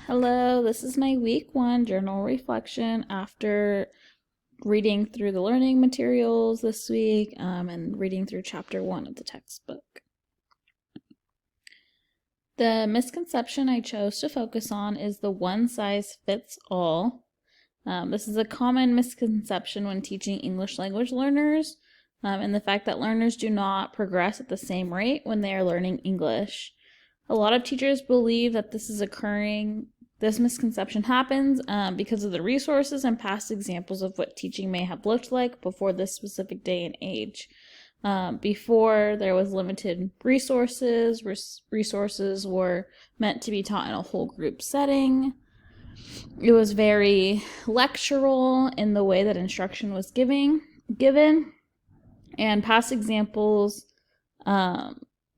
Hello, this is my week 1 journal reflection after reading through the learning materials this week and reading through chapter 1 of the textbook. The misconception I chose to focus on is the one-size-fits-all. This is a common misconception when teaching English language learners, and the fact that learners do not progress at the same rate when they are learning English. A lot of teachers believe that this misconception happens because of the resources and past examples of what teaching may have looked like before this specific day and age. Before there was limited resources, resources were meant to be taught in a whole group setting. It was very lectural in the way that instruction was given, and past examples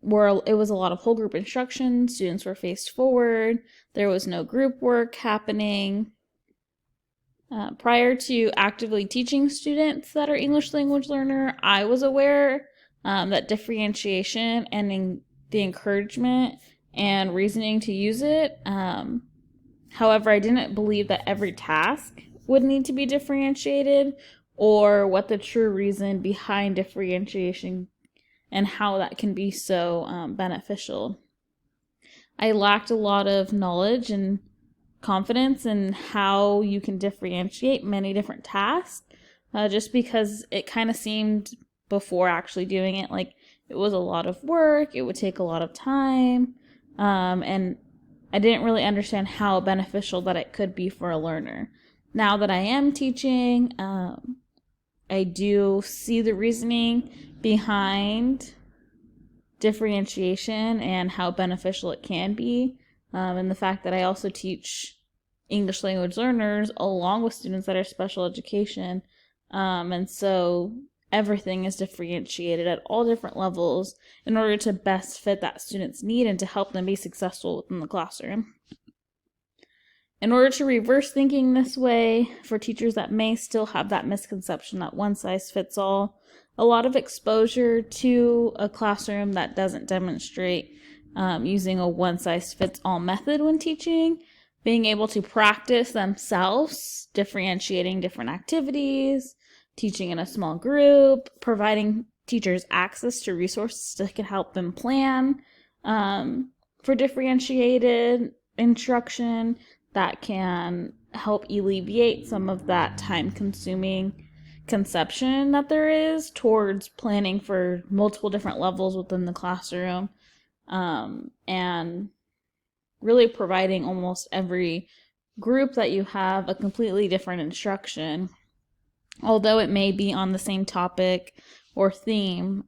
it was a lot of whole group instruction. Students were faced forward. There was no group work happening. Prior to actively teaching students that are English language learner, I was aware that differentiation and the encouragement and reasoning to use it. However, I didn't believe that every task would need to be differentiated or what the true reason behind differentiation and how that can be so beneficial. I lacked a lot of knowledge and confidence in how you can differentiate many different tasks, just because it kind of seemed before actually doing it like it was a lot of work, it would take a lot of time, and I didn't really understand how beneficial that it could be for a learner. Now that I am teaching, I do see the reasoning behind differentiation and how beneficial it can be, and the fact that I also teach English language learners along with students that are special education, and so everything is differentiated at all different levels in order to best fit that student's need and to help them be successful within the classroom. In order to reverse thinking this way, for teachers that may still have that misconception that one size fits all, a lot of exposure to a classroom that doesn't demonstrate using a one size fits all method when teaching, being able to practice themselves, differentiating different activities, teaching in a small group, providing teachers access to resources that can help them plan for differentiated instruction that can help alleviate some of that time-consuming conception that there is towards planning for multiple different levels within the classroom, and really providing almost every group that you have a completely different instruction, although it may be on the same topic or theme.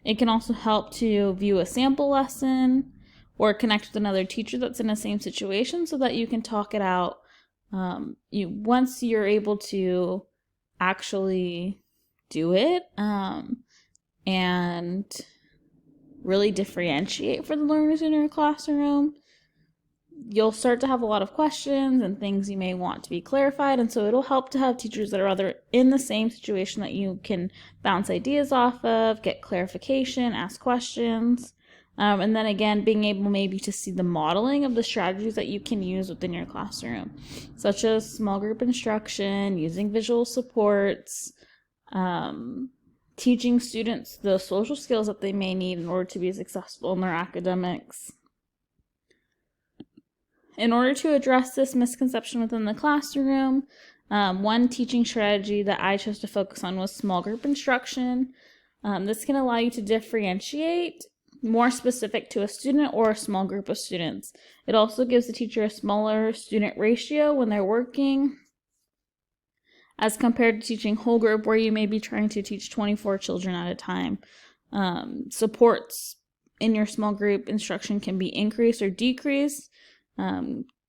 It can also help to view a sample lesson or connect with another teacher that's in the same situation so that you can talk it out. Once you're able to actually do it and really differentiate for the learners in your classroom, you'll start to have a lot of questions and things you may want to be clarified, and so it'll help to have teachers that are either in the same situation that you can bounce ideas off of, get clarification, ask questions, and then again being able maybe to see the modeling of the strategies that you can use within your classroom, such as small group instruction, using visual supports, teaching students the social skills that they may need in order to be successful in their academics. In order to address this misconception within the classroom, one teaching strategy that I chose to focus on was small group instruction. This can allow you to differentiate more specific to a student or a small group of students. It also gives the teacher a smaller student ratio when they're working, as compared to teaching whole group where you may be trying to teach 24 children at a time. Supports in your small group instruction can be increased or decreased,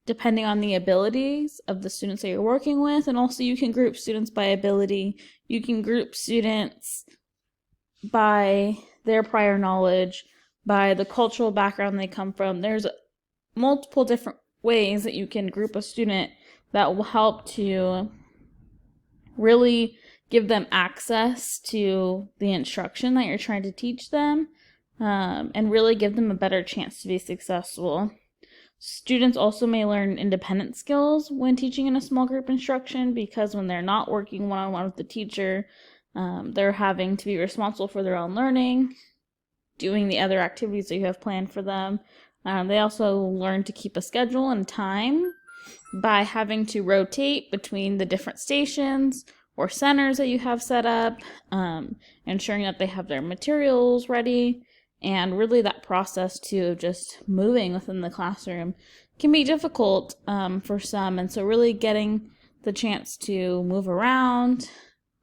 depending on the abilities of the students that you're working with. And also you can group students by ability. You can group students by their prior knowledge, by the cultural background they come from. There's multiple different ways that you can group a student that will help to really give them access to the instruction that you're trying to teach them, and really give them a better chance to be successful. Students also may learn independent skills when teaching in a small group instruction, because when they're not working one-on-one with the teacher, they're having to be responsible for their own learning, doing the other activities that you have planned for them. They also learn to keep a schedule and time by having to rotate between the different stations or centers that you have set up, ensuring that they have their materials ready. And really that process to just moving within the classroom can be difficult for some. And so really getting the chance to move around,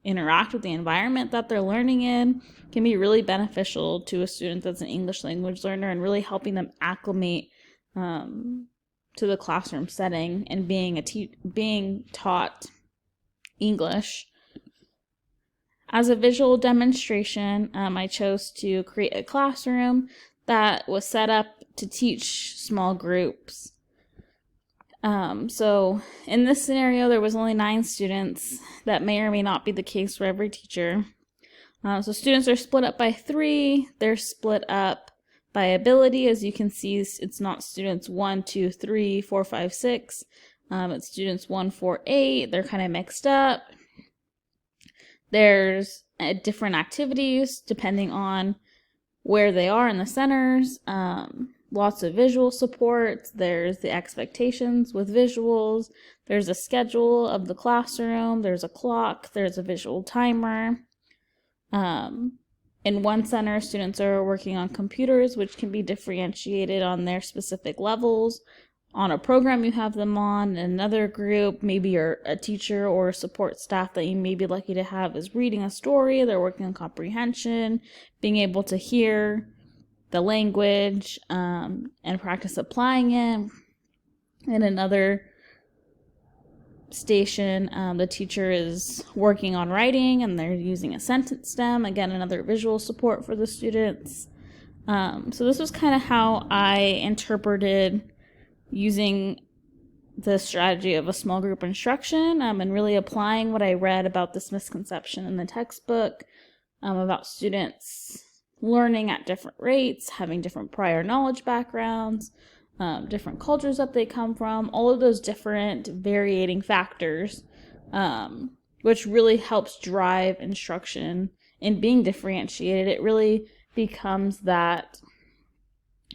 interact with the environment that they're learning in can be really beneficial to a student that's an English language learner, and really helping them acclimate to the classroom setting and being taught English. As a visual demonstration, I chose to create a classroom that was set up to teach small groups. So in this scenario, there was only 9 students. That may or may not be the case for every teacher. So students are split up by 3. They're split up by ability. As you can see, it's not students 1, 2, 3, 4, 5, 6. It's students 1, 4, 8. They're kind of mixed up. There's different activities depending on where they are in the centers. Lots of visual support. There's the expectations with visuals. There's a schedule of the classroom. There's a clock. There's a visual timer. In one center, students are working on computers, which can be differentiated on their specific levels. On a program you have them on. In another group, maybe you're a teacher or support staff that you may be lucky to have is reading a story. They're working on comprehension, being able to hear the language and practice applying it. In another station, the teacher is working on writing and they're using a sentence stem. Again, another visual support for the students. So this was kind of how I interpreted using the strategy of a small group instruction, and really applying what I read about this misconception in the textbook about students learning at different rates, having different prior knowledge backgrounds, different cultures that they come from, all of those different varying factors, which really helps drive instruction in being differentiated. It really becomes that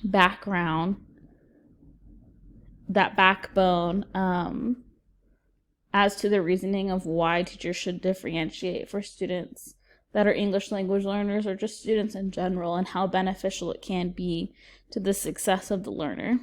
background, that backbone as to the reasoning of why teachers should differentiate for students that are English language learners or just students in general, and how beneficial it can be to the success of the learner.